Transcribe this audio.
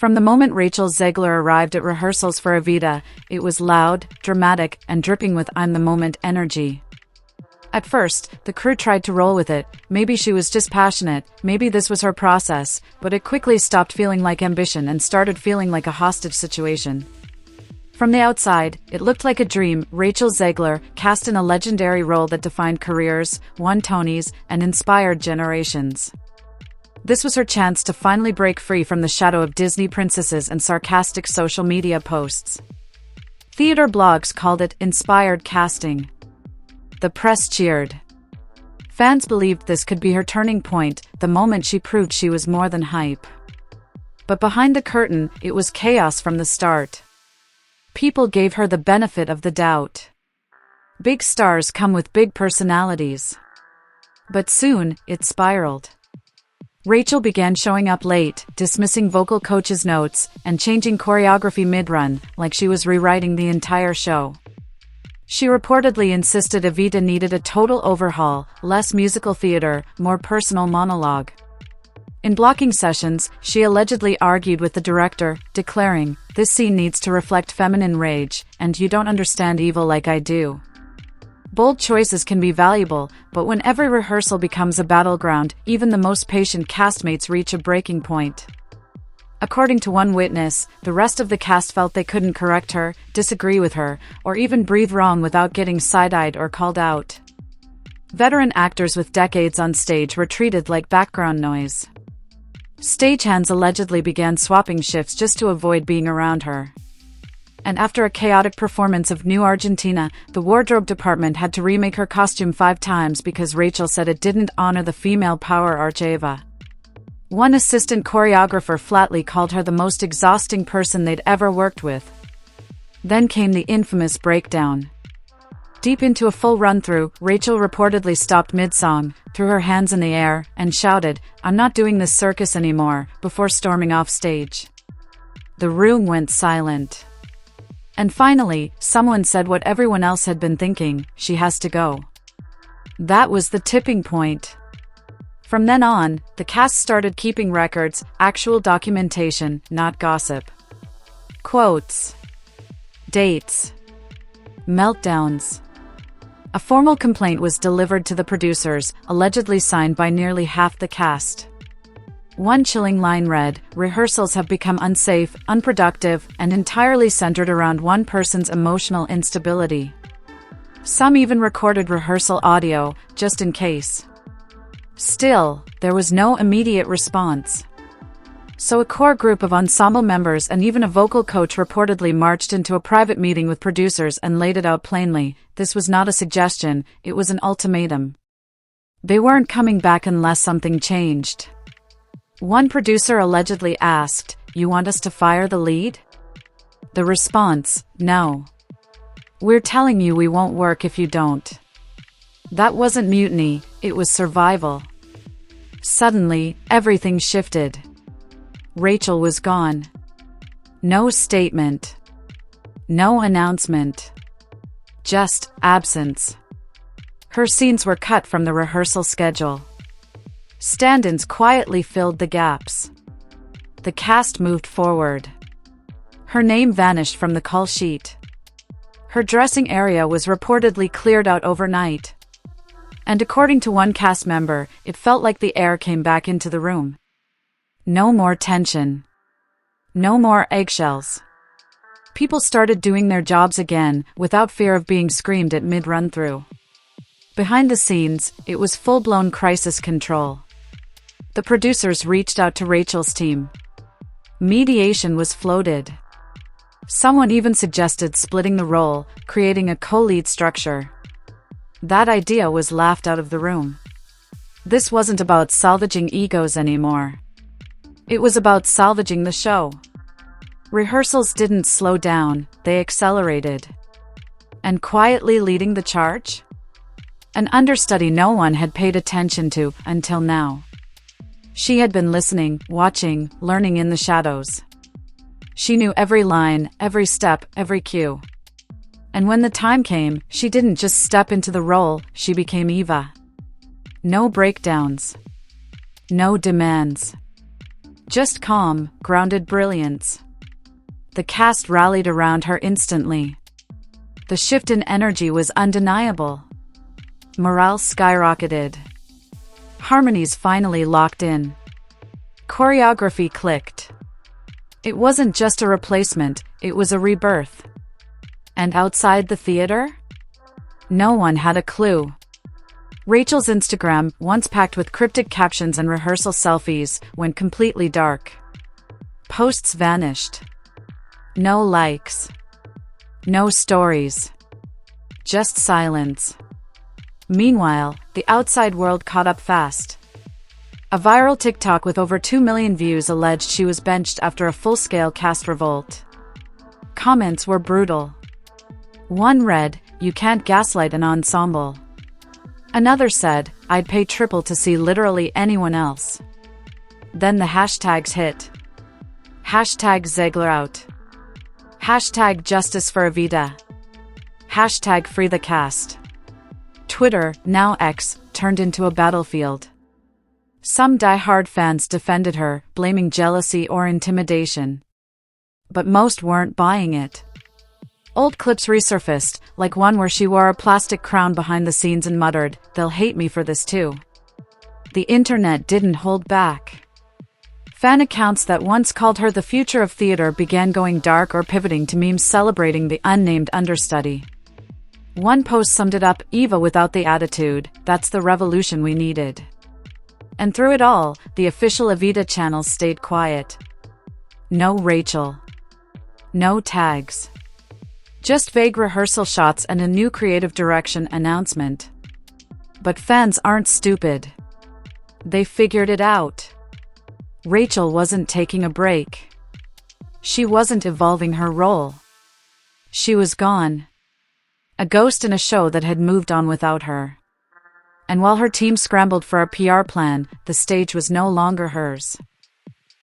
From the moment Rachel Zegler arrived at rehearsals for Evita, it was loud, dramatic, and dripping with I'm the moment energy. At first, the crew tried to roll with it. Maybe she was just passionate, maybe this was her process, but it quickly stopped feeling like ambition and started feeling like a hostage situation. From the outside, it looked like a dream. Rachel Zegler, cast in a legendary role that defined careers, won Tonys, and inspired generations. This was her chance to finally break free from the shadow of Disney princesses and sarcastic social media posts. Theater blogs called it inspired casting. The press cheered. Fans believed this could be her turning point, the moment she proved she was more than hype. But behind the curtain, it was chaos from the start. People gave her the benefit of the doubt. Big stars come with big personalities. But soon, it spiraled. Rachel began showing up late, dismissing vocal coaches' notes, and changing choreography mid-run, like she was rewriting the entire show. She reportedly insisted Evita needed a total overhaul, less musical theater, more personal monologue. In blocking sessions, she allegedly argued with the director, declaring, "This scene needs to reflect feminine rage, and you don't understand evil like I do." Bold choices can be valuable, but when every rehearsal becomes a battleground, even the most patient castmates reach a breaking point. According to one witness, the rest of the cast felt they couldn't correct her, disagree with her, or even breathe wrong without getting side-eyed or called out. Veteran actors with decades on stage were treated like background noise. Stagehands allegedly began swapping shifts just to avoid being around her. And after a chaotic performance of New Argentina, the wardrobe department had to remake her costume 5 times because Rachel said it didn't honor the female power archetype. One assistant choreographer flatly called her the most exhausting person they'd ever worked with. Then came the infamous breakdown. Deep into a full run-through, Rachel reportedly stopped mid-song, threw her hands in the air, and shouted, "I'm not doing this circus anymore," before storming off stage. The room went silent. And finally, someone said what everyone else had been thinking, "She has to go." That was the tipping point. From then on, the cast started keeping records, actual documentation, not gossip. Quotes. Dates. Meltdowns. A formal complaint was delivered to the producers, allegedly signed by nearly half the cast. One chilling line read, "Rehearsals have become unsafe, unproductive, and entirely centered around one person's emotional instability." Some even recorded rehearsal audio, just in case. Still, there was no immediate response. So a core group of ensemble members and even a vocal coach reportedly marched into a private meeting with producers and laid it out plainly. This was not a suggestion, it was an ultimatum. They weren't coming back unless something changed. One producer allegedly asked, "You want us to fire the lead?" The response, "No. We're telling you we won't work if you don't." That wasn't mutiny, it was survival. Suddenly, everything shifted. Rachel was gone. No statement. No announcement. Just absence. Her scenes were cut from the rehearsal schedule. Stand-ins quietly filled the gaps. The cast moved forward. Her name vanished from the call sheet. Her dressing area was reportedly cleared out overnight. And according to one cast member, it felt like the air came back into the room. No more tension. No more eggshells. People started doing their jobs again, without fear of being screamed at mid-run-through. Behind the scenes, it was full-blown crisis control. The producers reached out to Rachel's team. Mediation was floated. Someone even suggested splitting the role, creating a co-lead structure. That idea was laughed out of the room. This wasn't about salvaging egos anymore. It was about salvaging the show. Rehearsals didn't slow down, they accelerated. And quietly leading the charge? An understudy no one had paid attention to until now. She had been listening, watching, learning in the shadows. She knew every line, every step, every cue. And when the time came, she didn't just step into the role, she became Eva. No breakdowns. No demands. Just calm, grounded brilliance. The cast rallied around her instantly. The shift in energy was undeniable. Morale skyrocketed. Harmonies finally locked in. Choreography clicked. It wasn't just a replacement, it was a rebirth. And outside the theater? No one had a clue. Rachel's Instagram, once packed with cryptic captions and rehearsal selfies, went completely dark. Posts vanished. No likes. No stories. Just silence. Meanwhile, the outside world caught up fast. A viral TikTok with over 2 million views alleged she was benched after a full-scale cast revolt. Comments were brutal. One read, "You can't gaslight an ensemble." Another said, "I'd pay triple to see literally anyone else." Then the hashtags hit. Hashtag Zegler out. Hashtag justice for Evita. Hashtag free the cast. Twitter, now X, turned into a battlefield. Some die-hard fans defended her, blaming jealousy or intimidation. But most weren't buying it. Old clips resurfaced, like one where she wore a plastic crown behind the scenes and muttered, "They'll hate me for this too." The internet didn't hold back. Fan accounts that once called her the future of theater began going dark or pivoting to memes celebrating the unnamed understudy. One post summed it up, "Eva without the attitude, that's the revolution we needed." And through it all, the official Evita channel stayed quiet. No Rachel. No tags. Just vague rehearsal shots and a new creative direction announcement. But fans aren't stupid. They figured it out. Rachel wasn't taking a break. She wasn't evolving her role. She was gone. A ghost in a show that had moved on without her. And while her team scrambled for a PR plan, the stage was no longer hers.